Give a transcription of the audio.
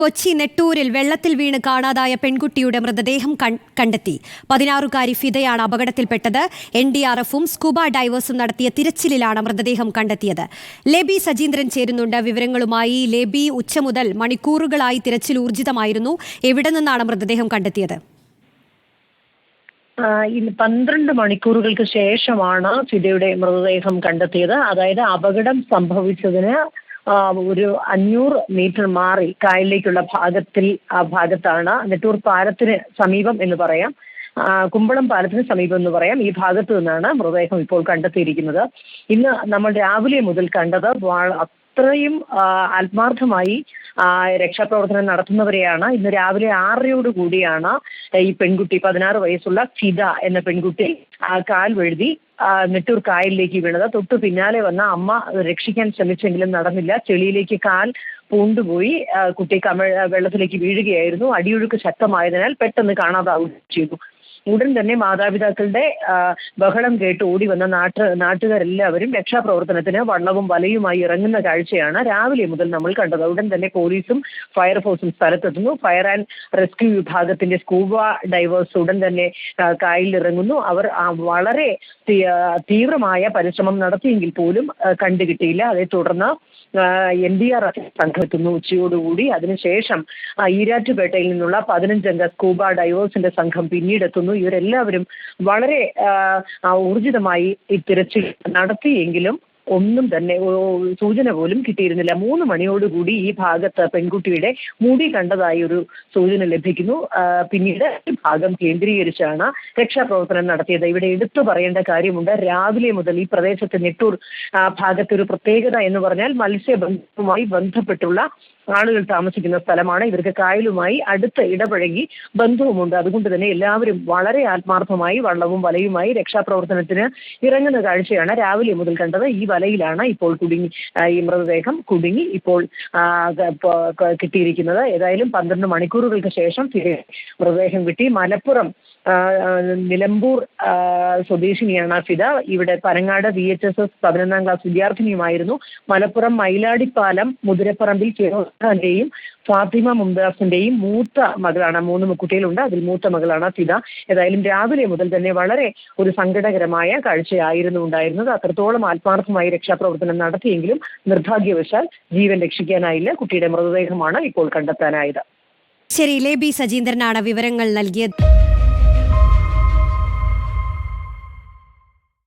കൊച്ചി നെട്ടൂരിൽ വെള്ളത്തിൽ വീണ് കാണാതായ പെൺകുട്ടിയുടെ മൃതദേഹം കണ്ടെത്തി. 16-കാരി ഫിദയാണ് അപകടത്തിൽപ്പെട്ടത്. NDRFും സ്കൂബ ഡൈവേഴ്സും നടത്തിയ തിരച്ചിലിലാണ് മൃതദേഹം കണ്ടെത്തിയത്. ലേബി സജീന്ദ്രൻ ചേരുന്നുണ്ട് വിവരങ്ങളുമായി. ലേബി, ഉച്ച മുതൽ മണിക്കൂറുകളായി തിരച്ചിൽ ഊർജിതമായിരുന്നു. എവിടെ നിന്നാണ് മൃതദേഹം കണ്ടെത്തിയത്? 12 മണിക്കൂറുകൾക്ക് ശേഷമാണ് ഫിദയുടെ മൃതദേഹം കണ്ടെത്തിയത്. അതായത് അപകടം സംഭവിച്ചതിന് ഒരു 500 മീറ്റർ മാറി കായലിലേക്കുള്ള ഭാഗത്താണ് നെട്ടൂർ പാലത്തിന് സമീപം എന്ന് പറയാം, കുമ്പളം പാലത്തിന് സമീപം എന്ന് പറയാം. ഈ ഭാഗത്ത് നിന്നാണ് മൃതദേഹം ഇപ്പോൾ കണ്ടെത്തിയിരിക്കുന്നത്. ഇന്ന് നമ്മൾ രാവിലെ മുതൽ കണ്ടത് അത്രയും ആത്മാർത്ഥമായി രക്ഷാപ്രവർത്തനം നടത്തുന്നവരെയാണ്. ഇന്ന് രാവിലെ 6:00 കൂടിയാണ് ഈ പെൺകുട്ടി, 16 വയസ്സുള്ള ഫിദ എന്ന പെൺകുട്ടി കാൽ വഴുതി നെട്ടൂർ കായലിലേക്ക് വീണത്. തൊട്ടു പിന്നാലെ വന്ന അമ്മ രക്ഷിക്കാൻ ശ്രമിച്ചെങ്കിലും നടന്നില്ല. ചെളിയിലേക്ക് കാൽ പൂണ്ടുപോയി കുട്ടി വെള്ളത്തിലേക്ക് വീഴുകയായിരുന്നു. അടിയൊഴുക്ക് ശക്തമായതിനാൽ പെട്ടെന്ന് കാണാതാവുകയും ചെയ്തു. ഉടൻ തന്നെ മാതാപിതാക്കളുടെ ബഹളം കേട്ട് ഓടി വന്ന നാട്ടുകാരെല്ലാവരും രക്ഷാപ്രവർത്തനത്തിന് വള്ളവും വലയുമായി ഇറങ്ങുന്ന കാഴ്ചയാണ് രാവിലെ മുതൽ നമ്മൾ കണ്ടത്. ഉടൻ തന്നെ പോലീസും ഫയർഫോഴ്സും സ്ഥലത്തെത്തുന്നു. ഫയർ ആൻഡ് റെസ്ക്യൂ വിഭാഗത്തിന്റെ സ്കൂബ ഡൈവേഴ്സ് ഉടൻ തന്നെ കായലിൽ ഇറങ്ങുന്നു. അവർ വളരെ തീവ്രമായ പരിശ്രമം നടത്തിയെങ്കിൽ പോലും കണ്ടുകിട്ടിയില്ല. അതേ തുടർന്ന് NDRF സംഘം എത്തുന്നു ഉച്ചയോടുകൂടി. അതിനുശേഷം ഈരാറ്റുപേട്ടയിൽ നിന്നുള്ള 15-അംഗ സ്കൂബ ഡൈവേഴ്സിന്റെ സംഘം പിന്നീടെത്തുന്നു. ഇവരെല്ലാവരും വളരെ ഊർജിതമായി ഈ തിരച്ചിൽ നടത്തിയെങ്കിലും ഒന്നും തന്നെ സൂചന പോലും കിട്ടിയിരുന്നില്ല. 3 മണിയോടുകൂടി ഈ ഭാഗത്ത് പെൺകുട്ടിയുടെ മുടി കണ്ടതായി ഒരു സൂചന ലഭിക്കുന്നു. പിന്നീട് ഈ ഭാഗം കേന്ദ്രീകരിച്ചാണ് രക്ഷാപ്രവർത്തനം നടത്തിയത്. ഇവിടെ എടുത്തു പറയേണ്ട കാര്യമുണ്ട്, രാവിലെ മുതൽ ഈ പ്രദേശത്ത് നെട്ടൂർ ഭാഗത്ത് ഒരു പ്രത്യേകത എന്ന് പറഞ്ഞാൽ മത്സ്യബന്ധനവുമായി ബന്ധപ്പെട്ടുള്ള ആളുകൾ താമസിക്കുന്ന സ്ഥലമാണ്. ഇവർക്ക് കായലുമായി അടുത്ത് ഇടപഴകി ബന്ധവുമുണ്ട്. അതുകൊണ്ട് തന്നെ എല്ലാവരും വളരെ ആത്മാർത്ഥമായി വള്ളവും വലയുമായി രക്ഷാപ്രവർത്തനത്തിന് ഇറങ്ങുന്ന കാഴ്ചയാണ് രാവിലെ മുതൽ കണ്ടത്. ഈ വലയിലാണ് ഇപ്പോൾ ഈ മൃതദേഹം കുടുങ്ങി ഇപ്പോൾ കിട്ടിയിരിക്കുന്നത്. ഏതായാലും 12 മണിക്കൂറുകൾക്ക് ശേഷം മൃതദേഹം കിട്ടി. മലപ്പുറം നിലമ്പൂർ സ്വദേശിനിയാണ് ഫിദ. ഇവിടെ പനങ്ങാട് VHSS 11ാം ക്ലാസ് വിദ്യാർത്ഥിനിയുമായിരുന്നു. മലപ്പുറം മൈലാടിപ്പാലം മുതിരപ്പറമ്പിൽ ഫിറോസിന്റെയും ഫാത്തിമ മുംതാസിന്റെയും മൂത്ത മകളാണ്. 3 കുട്ടികളുണ്ട്, അതിൽ മൂത്ത മകളാണ് ഫിദ. ഏതായാലും രാവിലെ മുതൽ തന്നെ വളരെ ഒരു സങ്കടകരമായ കാഴ്ചയായിരുന്നു ഉണ്ടായിരുന്നത്. അത്രത്തോളം ആത്മാർത്ഥമായി രക്ഷാപ്രവർത്തനം നടത്തിയെങ്കിലും നിർഭാഗ്യവശാൽ ജീവൻ രക്ഷിക്കാനായില്ല. കുട്ടിയുടെ മൃതദേഹമാണ് ഇപ്പോൾ കണ്ടെത്താനായത്. ശരി, ലേബി സജീന്ദ്രനാണ് വിവരങ്ങൾ നൽകിയത്.